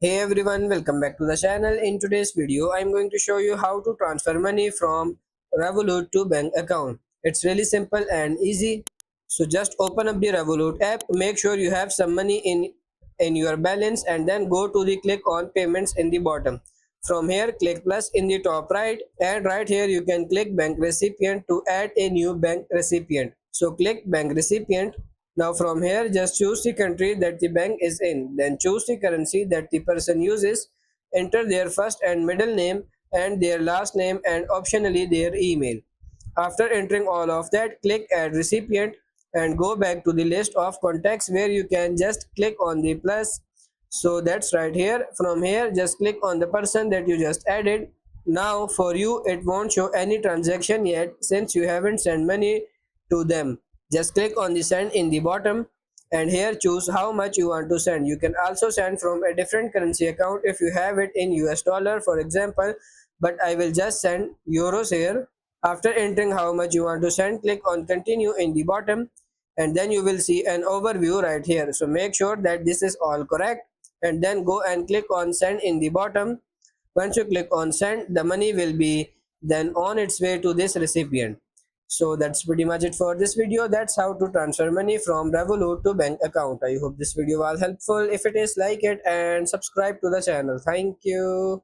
Hey everyone, welcome back to the channel. In today's video, I'm going to show you how to transfer money from Revolut to bank account. It's really simple and easy. So just open up the Revolut app, make sure you have some money in your balance and then go to the click on payments in the bottom. From here, click plus in the top right and right here you can click bank recipient to add a new bank recipient. So click bank recipient. Now from here, just choose the country that the bank is in. Then choose the currency that the person uses. Enter their first and middle name and their last name and optionally their email. After entering all of that, click add recipient and go back to the list of contacts where you can just click on the plus. So that's right here. From here, just click on the person that you just added. Now for you, it won't show any transaction yet since you haven't sent money to them. Just click on the send in the bottom and here choose how much you want to send. You can also send from a different currency account if you have it in US dollar for example, but I will just send euros here. After entering how much you want to send, click on continue in the bottom and then you will see an overview right here. So make sure that this is all correct and then go and click on send in the bottom. Once you click on send, the money will be then on its way to this recipient. So that's pretty much it for this video. That's how to transfer money from Revolut to bank account. I hope this video was helpful. If it is, like it and subscribe to the channel. Thank you.